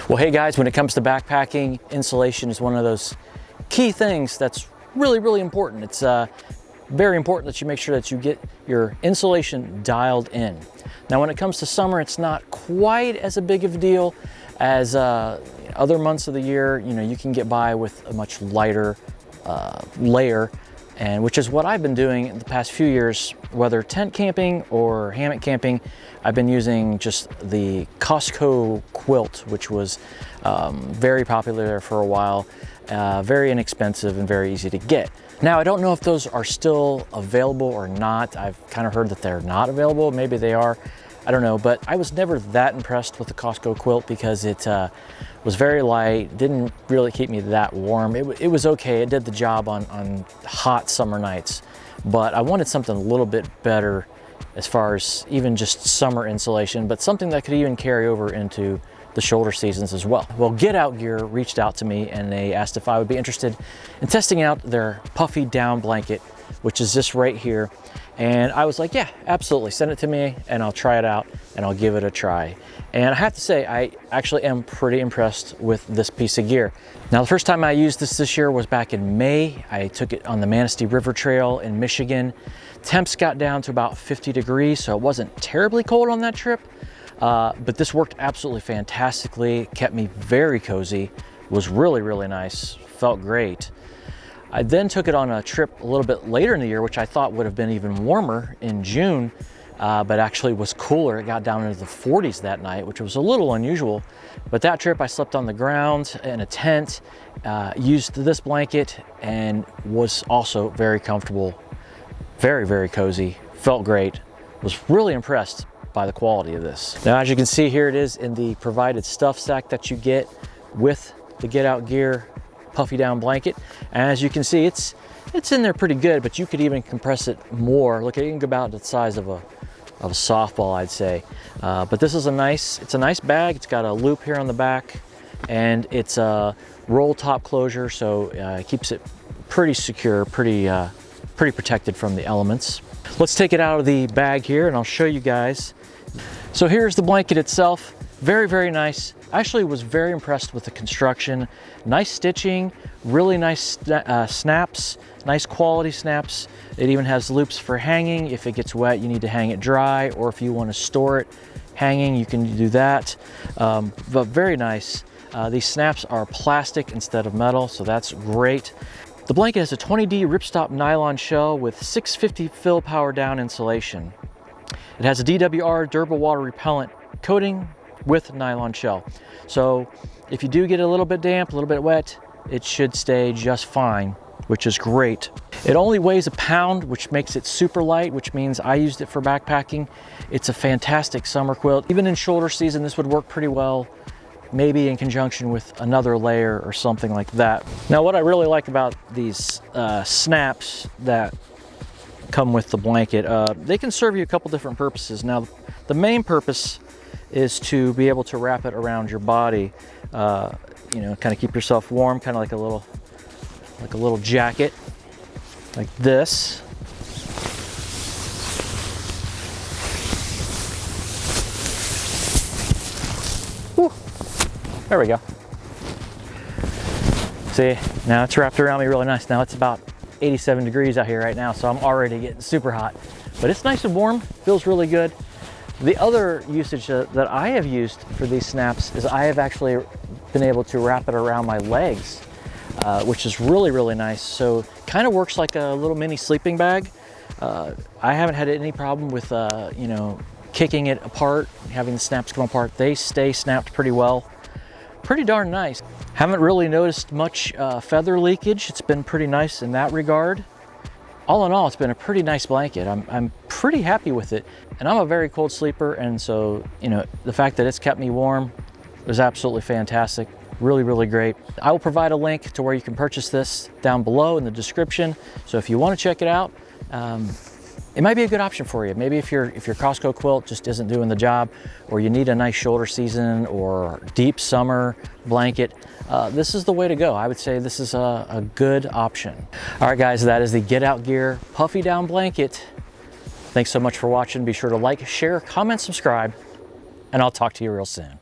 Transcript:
Well, hey guys, when it comes to backpacking, insulation is one of those key things that's really important. It's very important that you make sure that you get your insulation dialed in. Now, when it comes to summer, it's not quite as a big of a deal as other months of the year. You know, you can get by with a much lighter layer, and which is what I've been doing in the past few years, whether tent camping or hammock camping. I've been using just the Costco quilt, which was very popular there for a while, very inexpensive and very easy to get. Now, I don't know if those are still available or not. I've kind of heard that they're not available. Maybe they are, I don't know, but I was never that impressed with the Costco quilt because it was very light, didn't really keep me that warm. It was okay, it did the job on hot summer nights, but I wanted something a little bit better as far as even just summer insulation, but something that could even carry over into the shoulder seasons as well. Well, Get Out Gear reached out to me and they asked if I would be interested in testing out their Puffy down blanket, which is this right here. And I was like, yeah, absolutely, send it to me and I'll try it out and I'll give it a try. And I have to say, I actually am pretty impressed with this piece of gear. Now, the first time I used this year was back in May. I took it on the Manistee River Trail in Michigan. Temps got down to about 50 degrees, so it wasn't terribly cold on that trip. But this worked absolutely fantastically, kept me very cozy, was really nice, felt great. I then took it on a trip a little bit later in the year, which I thought would have been even warmer in June, but actually was cooler. It got down into the 40s that night, which was a little unusual. But that trip I slept on the ground in a tent, used this blanket, and was also very comfortable, very cozy, felt great, was really impressed by the quality of this. Now, as you can see here, it is in the provided stuff sack that you get with the Get Out Gear Puffy down blanket. And as you can see, it's in there pretty good, but you could even compress it more. Look, it can go about the size of a softball, I'd say. But this is it's a nice bag. It's got a loop here on the back, and it's a roll top closure, so it keeps it pretty secure, pretty protected from the elements. Let's take it out of the bag here and I'll show you guys. So here's the blanket itself. Very nice. I actually was very impressed with the construction. Nice stitching, really nice snaps, nice quality snaps. It even has loops for hanging. If it gets wet, you need to hang it dry, or if you want to store it hanging, you can do that. But very nice. These snaps are plastic instead of metal, so that's great. The blanket has a 20D ripstop nylon shell with 650 fill power down insulation. It has a DWR durable water repellent coating with nylon shell. So if you do get a little bit damp, a little bit wet, it should stay just fine, which is great. It only weighs a pound, which makes it super light, which means I used it for backpacking. It's a fantastic summer quilt. Even in shoulder season, this would work pretty well, maybe in conjunction with another layer or something like that. Now, what I really like about these snaps that come with the blanket, they can serve you a couple different purposes. Now, the main purpose is to be able to wrap it around your body, you know, kind of keep yourself warm, kind of like a little jacket, like this. Whew. There we go. See, now it's wrapped around me really nice. Now it's about 87 degrees out here right now, so I'm already getting super hot, but it's nice and warm, feels really good. The other usage that I have used for these snaps is I have actually been able to wrap it around my legs, which is really nice. So kind of works like a little mini sleeping bag. I haven't had any problem with you know, kicking it apart, having the snaps come apart. They stay snapped pretty well. Pretty darn nice. Haven't really noticed much feather leakage. It's been pretty nice in that regard. All in all, it's been a pretty nice blanket. I'm pretty happy with it. And I'm a very cold sleeper, and so, you know, the fact that it's kept me warm was absolutely fantastic. Really great. I will provide a link to where you can purchase this down below in the description. So if you want to check it out, it might be a good option for you. Maybe if your Costco quilt just isn't doing the job, or you need a nice shoulder season or deep summer blanket, this is the way to go. I would say this is a good option. All right, guys, that is the Get Out Gear Puffy Down Blanket. Thanks so much for watching. Be sure to like, share, comment, subscribe, and I'll talk to you real soon.